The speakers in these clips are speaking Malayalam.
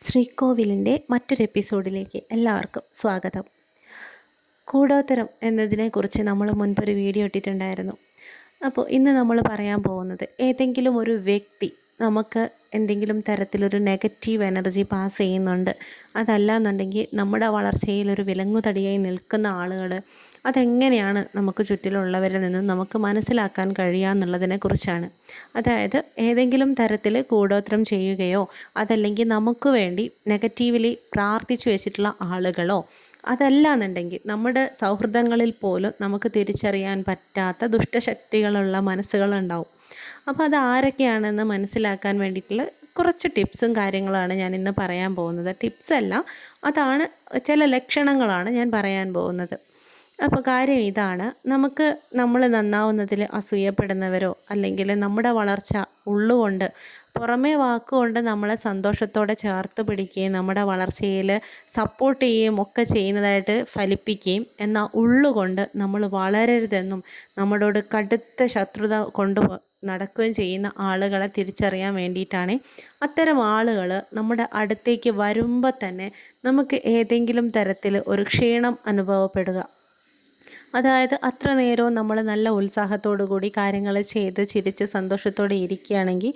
ശ്രീകോവിലിൻ്റെ മറ്റൊരു എപ്പിസോഡിലേക്ക് എല്ലാവർക്കും സ്വാഗതം. കൂടോത്തരം എന്നതിനെക്കുറിച്ച് നമ്മൾ മുൻപൊരു വീഡിയോ ഇട്ടിട്ടുണ്ടായിരുന്നു. അപ്പോൾ ഇന്ന് നമ്മൾ പറയാൻ പോകുന്നത് ഏതെങ്കിലും ഒരു വ്യക്തി നമുക്ക് എന്തെങ്കിലും തരത്തിലൊരു നെഗറ്റീവ് എനർജി പാസ് ചെയ്യുന്നുണ്ട്, അതല്ല എന്നുണ്ടെങ്കിൽ നമ്മുടെ വളർച്ചയിൽ ഒരു വിലങ്ങുതടിയായി നിൽക്കുന്ന ആളുകൾ, അതെങ്ങനെയാണ് നമുക്ക് ചുറ്റിലുള്ളവരിൽ നിന്നും നമുക്ക് മനസ്സിലാക്കാൻ കഴിയുക എന്നുള്ളതിനെക്കുറിച്ചാണ്. അതായത് ഏതെങ്കിലും തരത്തിൽ കൂടോത്രം ചെയ്യുകയോ അതല്ലെങ്കിൽ നമുക്ക് വേണ്ടി നെഗറ്റീവ്ലി പ്രാർത്ഥിച്ചു വെച്ചിട്ടുള്ള ആളുകളോ, അതല്ല എന്നുണ്ടെങ്കിൽ നമ്മുടെ സൗഹൃദങ്ങളിൽ പോലും നമുക്ക് തിരിച്ചറിയാൻ പറ്റാത്ത ദുഷ്ടശക്തികളുള്ള മനസ്സുകളുണ്ടാവും. അപ്പോൾ അത് ആരൊക്കെയാണെന്ന് മനസ്സിലാക്കാൻ വേണ്ടിയിട്ടുള്ള കുറച്ച് ടിപ്സും കാര്യങ്ങളാണ് ഞാൻ ഇന്ന് പറയാൻ പോകുന്നത്. ടിപ്സ് അല്ല, അതാണ് ചില ലക്ഷണങ്ങളാണ് ഞാൻ പറയാൻ പോകുന്നത്. അപ്പോൾ കാര്യം ഇതാണ്, നമ്മൾ നന്നാവുന്നതിൽ അസൂയപ്പെടുന്നവരോ അല്ലെങ്കിൽ നമ്മുടെ വളർച്ച ഉള്ളുകൊണ്ട് പുറമേ വാക്കുകൊണ്ട് നമ്മളെ സന്തോഷത്തോടെ ചേർത്ത് പിടിക്കുകയും നമ്മുടെ വളർച്ചയിൽ സപ്പോർട്ട് ചെയ്യുകയും ഒക്കെ ചെയ്യുന്നതായിട്ട് ഫലിപ്പിക്കുകയും എന്നാൽ ഉള്ളുകൊണ്ട് നമ്മൾ വളരരുതെന്നും നമ്മളോട് കടുത്ത ശത്രുത നടക്കുകയും ചെയ്യുന്ന ആളുകളെ തിരിച്ചറിയാൻ വേണ്ടിയിട്ടാണ് അത്തരം ആളുകൾ നമ്മുടെ അടുത്തേക്ക് വരുമ്പോൾ തന്നെ നമുക്ക് ഏതെങ്കിലും തരത്തിൽ ഒരു ക്ഷീണം അനുഭവപ്പെടുക. അതായത് അത്ര നേരവും നമ്മൾ നല്ല ഉത്സാഹത്തോടു കൂടി കാര്യങ്ങൾ ചെയ്ത് ചിരിച്ച് സന്തോഷത്തോടെ ഇരിക്കുകയാണെങ്കിൽ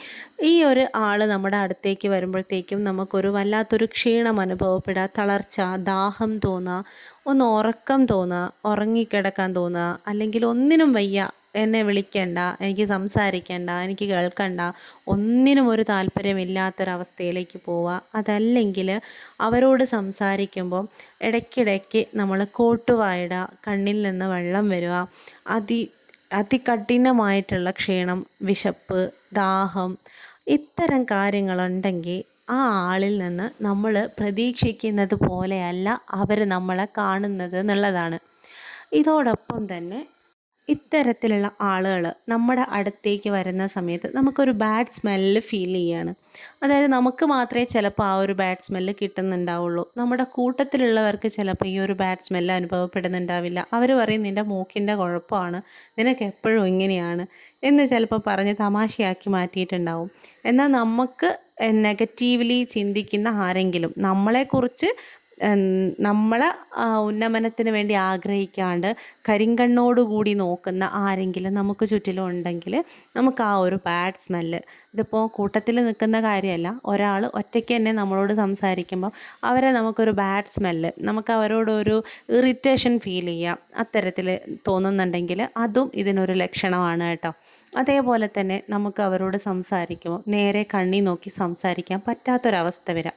ഈ ഒരു ആൾ നമ്മുടെ അടുത്തേക്ക് വരുമ്പോഴത്തേക്കും നമുക്കൊരു വല്ലാത്തൊരു ക്ഷീണം അനുഭവപ്പെടുക, തളർച്ച, ദാഹം തോന്നുക, ഒന്ന് ഉറക്കം തോന്നുക, ഉറങ്ങിക്കിടക്കാൻ തോന്നുക, അല്ലെങ്കിൽ ഒന്നിനും വയ്യ, എന്നെ വിളിക്കണ്ട, എനിക്ക് സംസാരിക്കണ്ട, എനിക്ക് കേൾക്കണ്ട, ഒന്നിനും ഒരു താല്പര്യമില്ലാത്തൊരവസ്ഥയിലേക്ക് പോവുക. അതല്ലെങ്കിൽ അവരോട് സംസാരിക്കുമ്പം ഇടയ്ക്കിടയ്ക്ക് നമ്മൾ കോട്ടുവായിടുക, കണ്ണിൽ നിന്ന് വെള്ളം വരിക, അതികഠിനമായിട്ടുള്ള ക്ഷീണം, വിശപ്പ്, ദാഹം, ഇത്തരം കാര്യങ്ങളുണ്ടെങ്കിൽ ആ ആളിൽ നിന്ന് നമ്മൾ പ്രതീക്ഷിക്കുന്നത് പോലെയല്ല അവർ നമ്മളെ കാണുന്നത് എന്നുള്ളതാണ്. ഇതോടൊപ്പം തന്നെ ഇത്തരത്തിലുള്ള ആളുകൾ നമ്മുടെ അടുത്തേക്ക് വരുന്ന സമയത്ത് നമുക്കൊരു ബാഡ് സ്മെല്ല് ഫീൽ ചെയ്യുകയാണ്. അതായത് നമുക്ക് മാത്രമേ ചിലപ്പോൾ ആ ഒരു ബാഡ് സ്മെല്ല് കിട്ടുന്നുണ്ടാവുള്ളൂ, നമ്മുടെ കൂട്ടത്തിലുള്ളവർക്ക് ചിലപ്പോൾ ഈ ഒരു ബാഡ് സ്മെല്ല് അനുഭവപ്പെടുന്നുണ്ടാവില്ല. അവർ പറയും നിൻ്റെ മൂക്കിൻ്റെ കുഴപ്പമാണ്, നിനക്ക് എപ്പോഴും ഇങ്ങനെയാണ് എന്ന് ചിലപ്പോൾ പറഞ്ഞ് തമാശയാക്കി മാറ്റിയിട്ടുണ്ടാവും. എന്നാൽ നമുക്ക് നെഗറ്റീവ്ലി ചിന്തിക്കുന്ന ആരെങ്കിലും, നമ്മളെക്കുറിച്ച് നമ്മളെ ഉന്നമനത്തിന് വേണ്ടി ആഗ്രഹിക്കാണ്ട് കരിങ്കണ്ണോടുകൂടി നോക്കുന്ന ആരെങ്കിലും നമുക്ക് ചുറ്റിലും ഉണ്ടെങ്കിൽ നമുക്ക് ആ ഒരു ബാഡ് സ്മെല്ല്, ഇതിപ്പോൾ കൂട്ടത്തിൽ നിൽക്കുന്ന കാര്യമല്ല, ഒരാൾ ഒറ്റയ്ക്ക് തന്നെ നമ്മളോട് സംസാരിക്കുമ്പോൾ നമുക്കൊരു ബാഡ് സ്മെല്ല്, നമുക്ക് അവരോടൊരു ഇറിറ്റേഷൻ ഫീൽ ചെയ്യാം, അത്തരത്തിൽ തോന്നുന്നുണ്ടെങ്കിൽ അതും ഇതിനൊരു ലക്ഷണമാണ് കേട്ടോ. അതേപോലെ തന്നെ നമുക്ക് അവരോട് സംസാരിക്കുമ്പോൾ നേരെ കണ്ണിൽ നോക്കി സംസാരിക്കാൻ പറ്റാത്തൊരവസ്ഥ വരാം.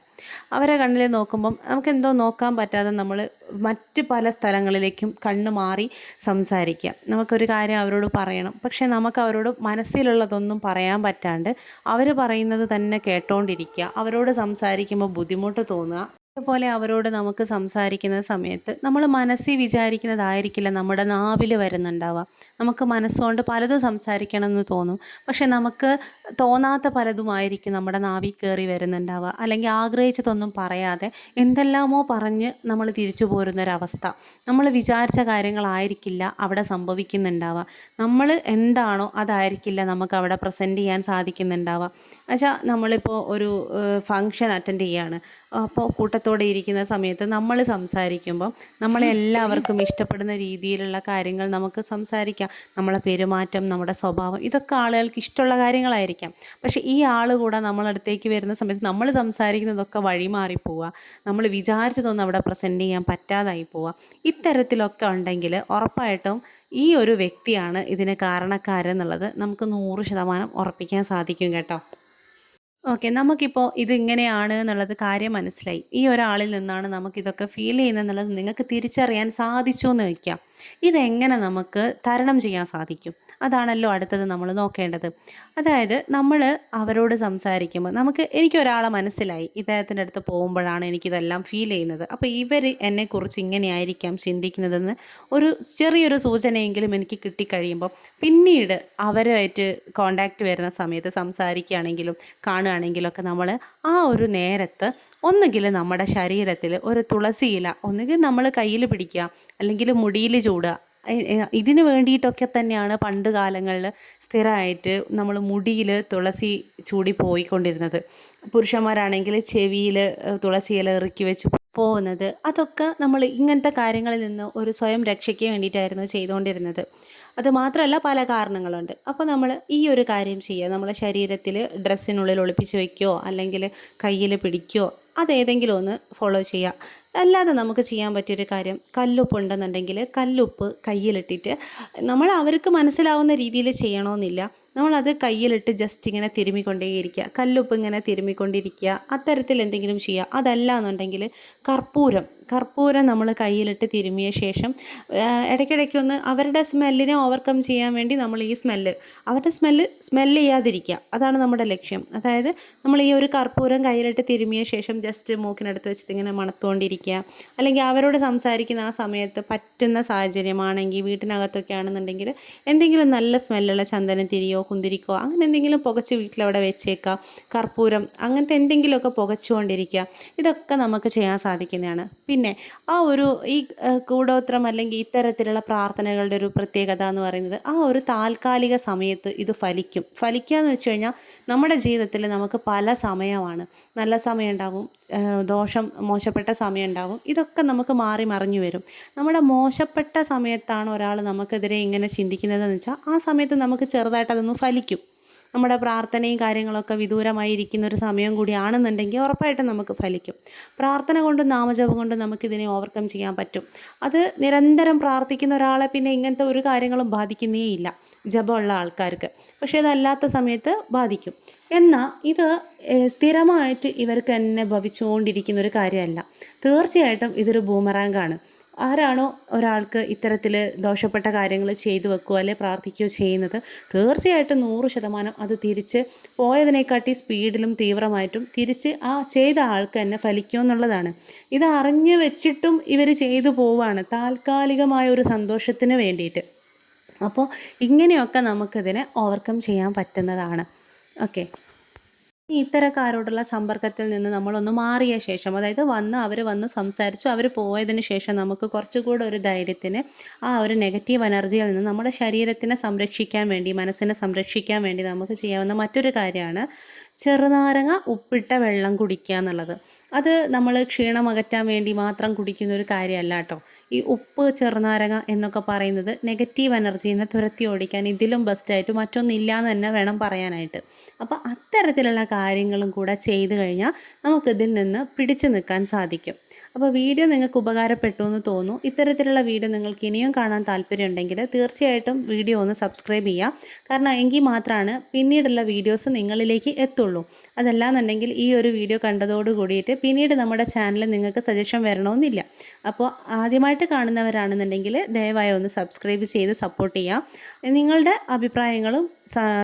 അവരെ കണ്ണിൽ നോക്കുമ്പം നമുക്കെന്തോ നോക്കാൻ പറ്റാതെ നമ്മൾ മറ്റ് പല സ്ഥലങ്ങളിലേക്കും കണ്ണ് മാറി സംസാരിക്കുക. നമുക്കൊരു കാര്യം അവരോട് പറയണം, പക്ഷേ നമുക്ക് അവരോട് മനസ്സിലുള്ളതൊന്നും പറയാൻ പറ്റാണ്ട് അവർ പറയുന്നത് തന്നെ കേട്ടോണ്ടിരിക്കുക, അവരോട് സംസാരിക്കുമ്പോൾ ബുദ്ധിമുട്ട് തോന്നുക. അതുപോലെ അവരോട് നമുക്ക് സംസാരിക്കുന്ന സമയത്ത് നമ്മൾ മനസ്സിൽ വിചാരിക്കുന്നതായിരിക്കില്ല നമ്മുടെ നാവിൽ വരുന്നുണ്ടാവുക. നമുക്ക് മനസ്സുകൊണ്ട് പലതും സംസാരിക്കണം എന്ന് തോന്നും, പക്ഷെ നമുക്ക് തോന്നാത്ത പലതുമായിരിക്കും നമ്മുടെ നാവിൽ കയറി വരുന്നുണ്ടാവുക. അല്ലെങ്കിൽ ആഗ്രഹിച്ചതൊന്നും പറയാതെ എന്തെല്ലാമോ പറഞ്ഞ് നമ്മൾ തിരിച്ചു പോരുന്നൊരവസ്ഥ. നമ്മൾ വിചാരിച്ച കാര്യങ്ങളായിരിക്കില്ല അവിടെ സംഭവിക്കുന്നുണ്ടാവുക. നമ്മൾ എന്താണോ അതായിരിക്കില്ല നമുക്ക് അവിടെ പ്രസൻറ്റ് ചെയ്യാൻ സാധിക്കുന്നുണ്ടാവുക. എന്നുവെച്ചാൽ നമ്മളിപ്പോൾ ഒരു ഫങ്ഷൻ അറ്റൻഡ് ചെയ്യുകയാണ്, അപ്പോൾ കൂട്ടത്തോടെ ഇരിക്കുന്ന സമയത്ത് നമ്മൾ സംസാരിക്കുമ്പം നമ്മളെല്ലാവർക്കും ഇഷ്ടപ്പെടുന്ന രീതിയിലുള്ള കാര്യങ്ങൾ നമുക്ക് സംസാരിക്കാം. നമ്മളെ പെരുമാറ്റം, നമ്മുടെ സ്വഭാവം, ഇതൊക്കെ ആളുകൾക്ക് ഇഷ്ടമുള്ള കാര്യങ്ങളായിരിക്കാം. പക്ഷേ ഈ ആൾ കൂടെ നമ്മളടുത്തേക്ക് വരുന്ന സമയത്ത് നമ്മൾ സംസാരിക്കുന്നതൊക്കെ വഴിമാറിപ്പോവുക, നമ്മൾ വിചാരിച്ചതൊന്നും അവിടെ പ്രസൻറ്റ് ചെയ്യാൻ പറ്റാതായി പോവുക. ഇത്തരത്തിലൊക്കെ ഉണ്ടെങ്കിൽ ഉറപ്പായിട്ടും ഈ ഒരു വ്യക്തിയാണ് ഇതിന് കാരണക്കാരെന്നുള്ളത് നമുക്ക് 100% ഉറപ്പിക്കാൻ സാധിക്കും കേട്ടോ. ഓക്കെ, നമുക്കിപ്പോൾ ഇതിങ്ങനെയാണ് എന്നുള്ളത് കാര്യം മനസ്സിലായി. ഈ ഒരാളിൽ നിന്നാണ് നമുക്കിതൊക്കെ ഫീൽ ചെയ്യുന്നത് എന്നുള്ളത് നിങ്ങൾക്ക് തിരിച്ചറിയാൻ സാധിച്ചു എന്ന് വയ്ക്കാം. ഇതെങ്ങനെ നമുക്ക് തരണം ചെയ്യാൻ സാധിക്കും, അതാണല്ലോ അടുത്തത് നമ്മൾ നോക്കേണ്ടത്. അതായത് നമ്മൾ അവരോട് സംസാരിക്കുമ്പോൾ എനിക്കൊരാളെ മനസ്സിലായി, ഇദ്ദേഹത്തിൻ്റെ അടുത്ത് പോകുമ്പോഴാണ് എനിക്കിതെല്ലാം ഫീൽ ചെയ്യുന്നത്, അപ്പോൾ ഇവർ എന്നെക്കുറിച്ച് ഇങ്ങനെയായിരിക്കാം ചിന്തിക്കുന്നതെന്ന് ഒരു ചെറിയൊരു സൂചനയെങ്കിലും എനിക്ക് കിട്ടിക്കഴിയുമ്പോൾ പിന്നീട് അവരുമായിട്ട് കോണ്ടാക്റ്റ് വരുന്ന സമയത്ത് സംസാരിക്കുകയാണെങ്കിലും കാണുകയാണെങ്കിലും ഒക്കെ നമ്മൾ ആ ഒരു നേരത്ത് ഒന്നുകിൽ നമ്മുടെ ശരീരത്തിൽ ഒരു തുളസിയില ഒന്നുകിൽ നമ്മൾ കയ്യിൽ പിടിക്കുക, അല്ലെങ്കിൽ മുടിയിൽ ചൂടുക, ഇതിന് വേണ്ടിയിട്ടൊക്കെ തന്നെയാണ് പണ്ട് കാലങ്ങളിൽ സ്ഥിരമായിട്ട് നമ്മൾ മുടിയിൽ തുളസി ചൂടി പോയിക്കൊണ്ടിരുന്നത്. പുരുഷന്മാരാണെങ്കിൽ ചെവിയിൽ തുളസി ഇല ഇറുക്കി വെച്ച് പോകുന്നത്. അതൊക്കെ നമ്മൾ ഇങ്ങനത്തെ കാര്യങ്ങളിൽ നിന്ന് ഒരു സ്വയം രക്ഷയ്ക്ക് വേണ്ടിയിട്ടായിരുന്നു ചെയ്തുകൊണ്ടിരുന്നത്. അത് മാത്രമല്ല പല കാരണങ്ങളുണ്ട്. അപ്പോൾ നമ്മൾ ഈ ഒരു കാര്യം ചെയ്യുക, നമ്മളെ ശരീരത്തിൽ ഡ്രസ്സിനുള്ളിൽ ഒളിപ്പിച്ച് വയ്ക്കുകയോ അല്ലെങ്കിൽ കയ്യിൽ പിടിക്കുകയോ അതേതെങ്കിലും ഒന്ന് ഫോളോ ചെയ്യുക. അല്ലാതെ നമുക്ക് ചെയ്യാൻ പറ്റിയൊരു കാര്യം, കല്ലുപ്പ് ഉണ്ടെന്നുണ്ടെങ്കിൽ കല്ലുപ്പ് കയ്യിലിട്ടിട്ട് നമ്മൾ അവർക്ക് മനസ്സിലാവുന്ന രീതിയിൽ ചെയ്യണമെന്നില്ല. നമ്മളത് കയ്യിലിട്ട് ജസ്റ്റ് ഇങ്ങനെ തിരുമ്മിക്കൊണ്ടേയിരിക്കുക, കല്ലുപ്പ് ഇങ്ങനെ തിരുമ്മിക്കൊണ്ടിരിക്കുക, അത്തരത്തിൽ എന്തെങ്കിലും ചെയ്യുക. അതല്ല എന്നുണ്ടെങ്കിൽ കർപ്പൂരം നമ്മൾ കയ്യിലിട്ട് തിരുമ്മിയ ശേഷം ഇടയ്ക്കിടയ്ക്കൊന്ന് അവരുടെ സ്മെല്ലിനെ ഓവർകം ചെയ്യാൻ വേണ്ടി നമ്മൾ ഈ അവരുടെ സ്മെല്ല് ചെയ്യാതിരിക്കുക. അതാണ് നമ്മുടെ ലക്ഷ്യം. അതായത് നമ്മൾ ഈ ഒരു കർപ്പൂരം കയ്യിലിട്ട് തിരുമ്മിയ ശേഷം ജസ്റ്റ് മൂക്കിനടുത്ത് വെച്ചിട്ട് ഇങ്ങനെ മണത്തുകൊണ്ടിരിക്കുക. അല്ലെങ്കിൽ അവരോട് സംസാരിക്കുന്ന ആ സമയത്ത് പറ്റുന്ന സാഹചര്യമാണെങ്കിൽ വീട്ടിനകത്തൊക്കെ ആണെന്നുണ്ടെങ്കിൽ എന്തെങ്കിലും നല്ല സ്മെല്ലുള്ള ചന്ദനത്തിരിയോ കുന്തിരിക്കോ അങ്ങനെ എന്തെങ്കിലും പുകച്ച് വീട്ടിലവിടെ വെച്ചേക്കുക. കർപ്പൂരം അങ്ങനത്തെ എന്തെങ്കിലുമൊക്കെ പുകച്ചുകൊണ്ടിരിക്കുക. ഇതൊക്കെ നമുക്ക് ചെയ്യാൻ സാധിക്കുന്നതാണ്. പിന്നെ ഈ കൂടോത്രം അല്ലെങ്കിൽ ഇത്തരത്തിലുള്ള പ്രാർത്ഥനകളുടെ ഒരു പ്രത്യേകത എന്ന് പറയുന്നത് ആ ഒരു താൽക്കാലിക സമയത്ത് ഇത് ഫലിക്കുക എന്ന് വെച്ച് കഴിഞ്ഞാൽ നമ്മുടെ ജീവിതത്തിൽ നമുക്ക് പല സമയമാണ്. നല്ല സമയം ഉണ്ടാവും, മോശപ്പെട്ട സമയം ഉണ്ടാവും. ഇതൊക്കെ നമുക്ക് മാറി മറിഞ്ഞു വരും. നമ്മുടെ മോശപ്പെട്ട സമയത്താണ് ഒരാൾ നമുക്കെതിരെ ഇങ്ങനെ ചിന്തിക്കുന്നതെന്ന് വെച്ചാൽ ആ സമയത്ത് നമുക്ക് ചെറുതായിട്ട് അതൊന്ന് ഫലിക്കും. നമ്മുടെ പ്രാർത്ഥനയും കാര്യങ്ങളൊക്കെ വിദൂരമായിരിക്കുന്ന ഒരു സമയം കൂടിയാണെന്നുണ്ടെങ്കിൽ ഉറപ്പായിട്ടും നമുക്ക് ഫലിക്കും. പ്രാർത്ഥന കൊണ്ടും നാമജപം കൊണ്ടും നമുക്കിതിനെ ഓവർകം ചെയ്യാൻ പറ്റും. അത് നിരന്തരം പ്രാർത്ഥിക്കുന്ന ഒരാളെ പിന്നെ ഇങ്ങനത്തെ ഒരു കാര്യങ്ങളും ബാധിക്കുന്നേയില്ല, ജപമുള്ള ആൾക്കാർക്ക്. പക്ഷേ ഇതല്ലാത്ത സമയത്ത് ബാധിക്കും. എന്നാൽ ഇത് സ്ഥിരമായിട്ട് ഇവർക്ക് തന്നെ ഭവിച്ചുകൊണ്ടിരിക്കുന്ന ഒരു കാര്യമല്ല. തീർച്ചയായിട്ടും ഇതൊരു ബൂമറാങ്കാണ്. ആരാണോ ഒരാൾക്ക് ഇത്തരത്തിൽ ദോഷപ്പെട്ട കാര്യങ്ങൾ ചെയ്തു വെക്കുകയോ അല്ലെങ്കിൽ പ്രാർത്ഥിക്കുകയോ ചെയ്യുന്നത്, തീർച്ചയായിട്ടും 100% അത് തിരിച്ച് പോയതിനെക്കാട്ടി സ്പീഡിലും തീവ്രമായിട്ടും തിരിച്ച് ആ ചെയ്ത ആൾക്ക് തന്നെ ഫലിക്കുമെന്നുള്ളതാണ്. ഇത് അറിഞ്ഞു വെച്ചിട്ടും ഇവർ ചെയ്തു പോവുകയാണ് താൽക്കാലികമായ ഒരു സന്തോഷത്തിന് വേണ്ടിയിട്ട്. അപ്പോൾ ഇങ്ങനെയൊക്കെ നമുക്കിതിനെ ഓവർകം ചെയ്യാൻ പറ്റുന്നതാണ്. ഓക്കെ, ഇത്തരക്കാരോടുള്ള സമ്പർക്കത്തിൽ നിന്ന് നമ്മളൊന്ന് മാറിയ ശേഷം, അതായത് അവർ വന്ന് സംസാരിച്ചു, അവർ പോയതിന് ശേഷം നമുക്ക് കുറച്ചുകൂടെ ഒരു ധൈര്യത്തിന് ആ ഒരു നെഗറ്റീവ് എനർജിയിൽ നിന്ന് നമ്മുടെ ശരീരത്തിനെ സംരക്ഷിക്കാൻ വേണ്ടി, മനസ്സിനെ സംരക്ഷിക്കാൻ വേണ്ടി നമുക്ക് ചെയ്യാവുന്ന മറ്റൊരു കാര്യമാണ് ചെറുനാരങ്ങ ഉപ്പിട്ട വെള്ളം കുടിക്കുക എന്നുള്ളത്. അത് നമ്മൾ ക്ഷീണം അകറ്റാൻ വേണ്ടി മാത്രം കുടിക്കുന്ന ഒരു കാര്യമല്ല കേട്ടോ. ഈ ഉപ്പ് ചെറുനാരങ്ങ എന്നൊക്കെ പറയുന്നത് നെഗറ്റീവ് എനർജീനെ തുരത്തി ഓടിക്കാൻ ഇതിലും ബെസ്റ്റായിട്ട് മറ്റൊന്നില്ല എന്ന് തന്നെ വേണം പറയാനായിട്ട്. അപ്പോൾ അത്തരത്തിലുള്ള കാര്യങ്ങളും കൂടെ ചെയ്തു കഴിഞ്ഞാൽ നമുക്കിതിൽ നിന്ന് പിടിച്ചു നിൽക്കാൻ സാധിക്കും. അപ്പോൾ വീഡിയോ നിങ്ങൾക്ക് ഉപകാരപ്പെട്ടു എന്ന് തോന്നുന്നു. ഇത്തരത്തിലുള്ള വീഡിയോ നിങ്ങൾക്ക് ഇനിയും കാണാൻ താല്പര്യമുണ്ടെങ്കിൽ തീർച്ചയായിട്ടും വീഡിയോ ഒന്ന് സബ്സ്ക്രൈബ് ചെയ്യുക. കാരണം എങ്കിൽ മാത്രമാണ് പിന്നീടുള്ള വീഡിയോസ് നിങ്ങളിലേക്ക് എത്തുള്ളൂ. അതല്ലാന്നുണ്ടെങ്കിൽ ഈ ഒരു വീഡിയോ കണ്ടതോട് കൂടിയിട്ട് പിന്നീട് നമ്മുടെ ചാനലിൽ നിങ്ങൾക്ക് സജഷൻ വരണമെന്നില്ല. അപ്പോൾ ആദ്യമായിട്ട് കാണുന്നവരാണെന്നുണ്ടെങ്കിൽ ദയവായി ഒന്ന് സബ്സ്ക്രൈബ് ചെയ്ത് സപ്പോർട്ട് ചെയ്യുക. നിങ്ങളുടെ അഭിപ്രായങ്ങളും